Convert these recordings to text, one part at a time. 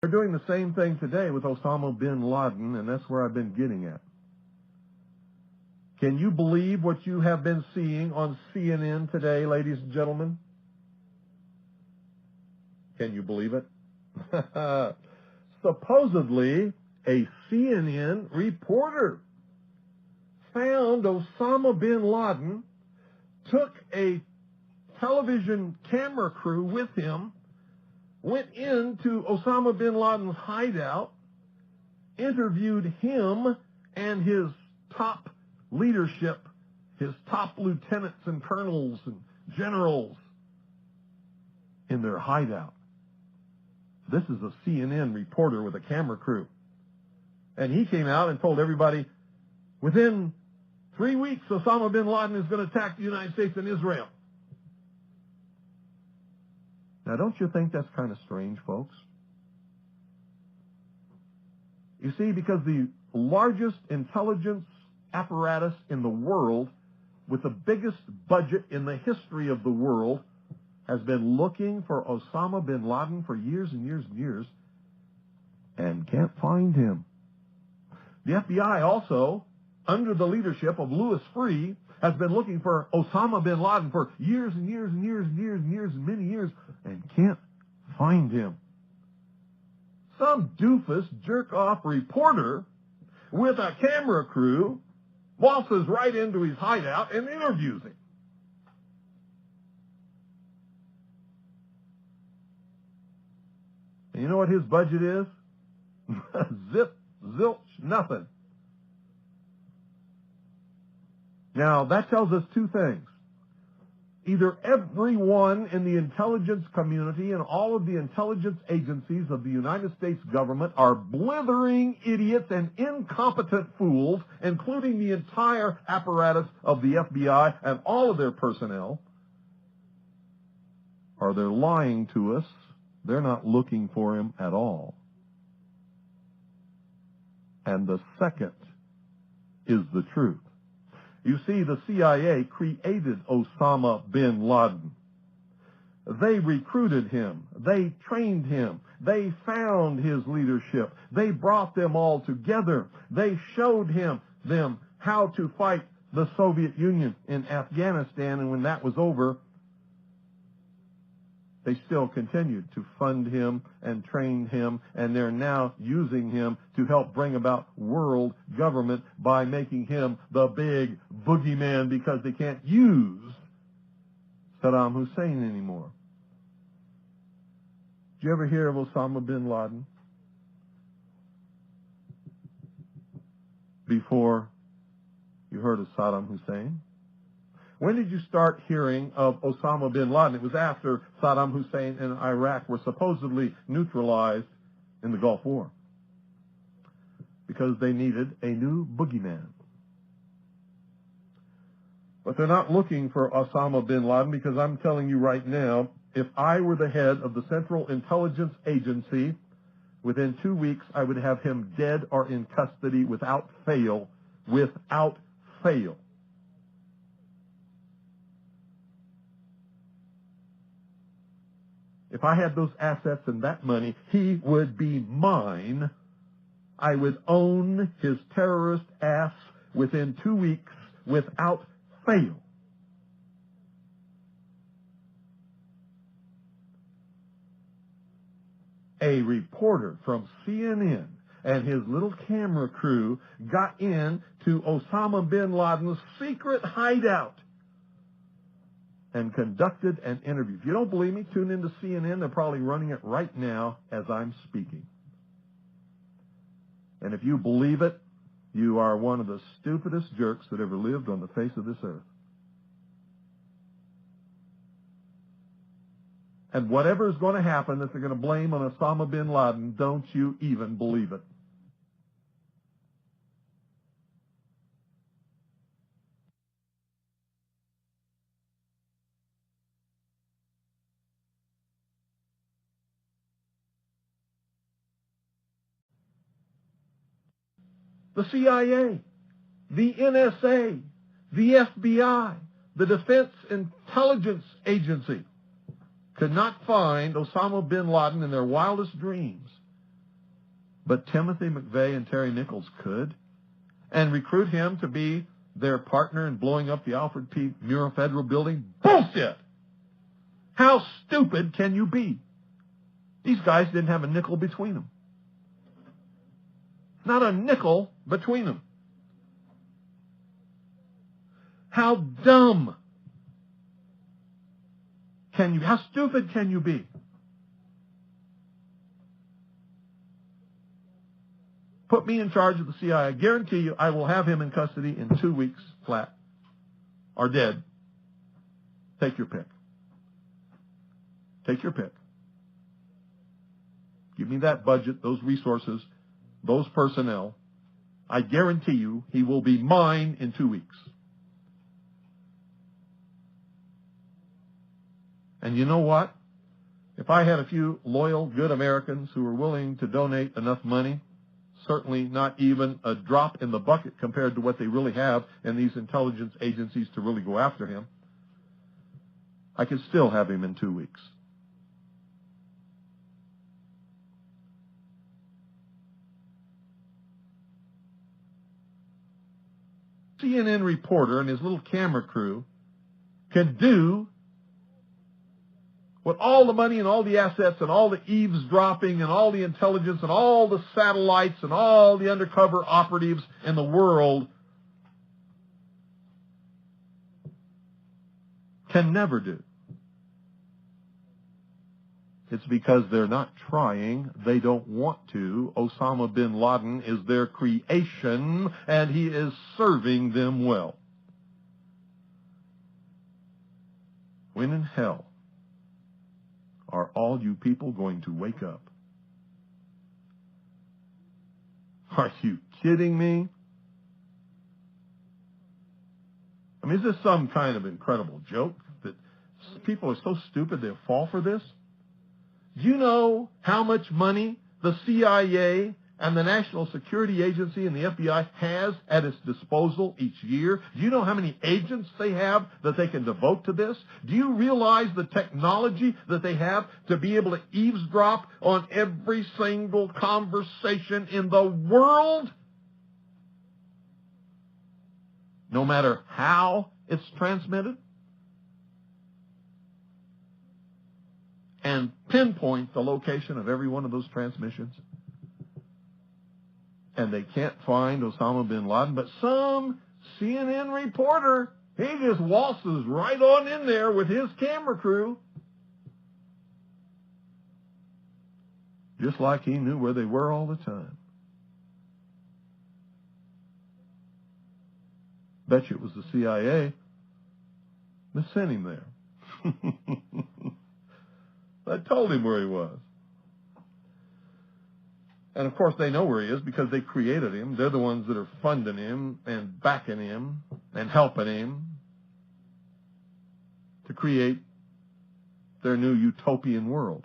They're doing the same thing today with Osama bin Laden, and that's where I've been getting at. Can you believe what you have been seeing on CNN today, ladies and gentlemen? Can you believe it? Supposedly, a CNN reporter found Osama bin Laden, took a television camera crew with him, went into Osama bin Laden's hideout, interviewed him and his top leadership, his top lieutenants and colonels and generals in their hideout. This is a CNN reporter with a camera crew. And he came out and told everybody, within 3 weeks, Osama bin Laden is going to attack the United States and Israel. Now, don't you think that's kind of strange, folks? You see, because the largest intelligence apparatus in the world, with the biggest budget in the history of the world, has been looking for Osama bin Laden for years and years and years, and can't find him. The FBI also, under the leadership of Louis Freeh, has been looking for Osama bin Laden for years and years and years and years and years and many years, and can't find him. Some doofus, jerk-off reporter with a camera crew waltzes right into his hideout and interviews him. And you know what his budget is? Zip, zilch, nothing. Now, that tells us two things. Either everyone in the intelligence community and all of the intelligence agencies of the United States government are blithering idiots and incompetent fools, including the entire apparatus of the FBI and all of their personnel, or they're lying to us. They're not looking for him at all. And the second is the truth. You see, the CIA created Osama bin Laden. They recruited him. They trained him. They found his leadership. They brought them all together. They showed them how to fight the Soviet Union in Afghanistan, and when that was over, they still continued to fund him and train him, and they're now using him to help bring about world government by making him the big boogeyman, because they can't use Saddam Hussein anymore. Did you ever hear of Osama bin Laden before you heard of Saddam Hussein? When did you start hearing of Osama bin Laden? It was after Saddam Hussein and Iraq were supposedly neutralized in the Gulf War, because they needed a new boogeyman. But they're not looking for Osama bin Laden, because I'm telling you right now, if I were the head of the Central Intelligence Agency, within 2 weeks I would have him dead or in custody without fail. Without fail. If I had those assets and that money, he would be mine. I would own his terrorist ass within 2 weeks without fail. A reporter from CNN and his little camera crew got in to Osama bin Laden's secret hideout and conducted an interview. If you don't believe me, tune into CNN. They're probably running it right now as I'm speaking. And if you believe it, you are one of the stupidest jerks that ever lived on the face of this earth. And whatever is going to happen that they're going to blame on Osama bin Laden, don't you even believe it. The CIA, the NSA, the FBI, the Defense Intelligence Agency could not find Osama bin Laden in their wildest dreams but Timothy McVeigh and Terry Nichols could, and recruit him to be their partner in blowing up the Alfred P. Murrah Federal Building? Bullshit! How stupid can you be? These guys didn't have a nickel between them. Not a nickel between them. How dumb can you, how stupid can you be? Put me in charge of the CIA. I guarantee you I will have him in custody in 2 weeks flat. Or dead. Take your pick. Take your pick. Give me that budget, those resources, those personnel. I guarantee you he will be mine in 2 weeks. And you know what? If I had a few loyal, good Americans who were willing to donate enough money, certainly not even a drop in the bucket compared to what they really have in these intelligence agencies to really go after him, I could still have him in 2 weeks. CNN reporter and his little camera crew can do what all the money and all the assets and all the eavesdropping and all the intelligence and all the satellites and all the undercover operatives in the world can never do. It's because they're not trying. They don't want to. Osama bin Laden is their creation, and he is serving them well. When in hell are all you people going to wake up? Are you kidding me? I mean, is this some kind of incredible joke that people are so stupid they'll fall for this? Do you know how much money the CIA and the National Security Agency and the FBI has at its disposal each year? Do you know how many agents they have that they can devote to this? Do you realize the technology that they have to be able to eavesdrop on every single conversation in the world? No matter how it's transmitted? And pinpoint the location of every one of those transmissions. And they can't find Osama bin Laden, but some CNN reporter, he just waltzes right on in there with his camera crew. Just like he knew where they were all the time. Bet you it was the CIA that sent him there. I told him where he was. And, of course, they know where he is because they created him. They're the ones that are funding him and backing him and helping him to create their new utopian world.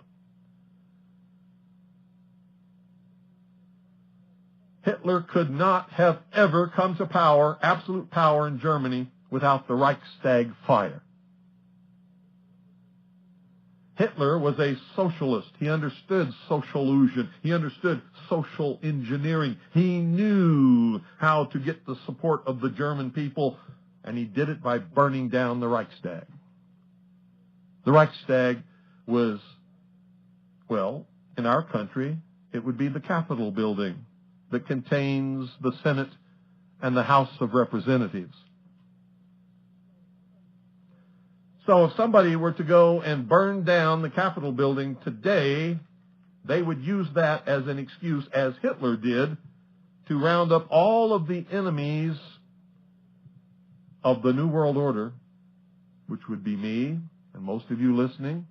Hitler could not have ever come to power, absolute power in Germany, without the Reichstag fire. Hitler was a socialist. He understood socialism. He understood social engineering. He knew how to get the support of the German people, and he did it by burning down the Reichstag. The Reichstag was, well, in our country, it would be the Capitol building that contains the Senate and the House of Representatives. So if somebody were to go and burn down the Capitol building today, they would use that as an excuse, as Hitler did, to round up all of the enemies of the New World Order, which would be me and most of you listening,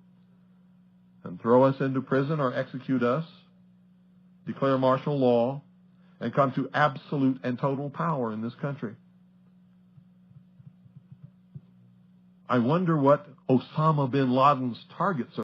and throw us into prison or execute us, declare martial law, and come to absolute and total power in this country. I wonder what Osama bin Laden's targets are.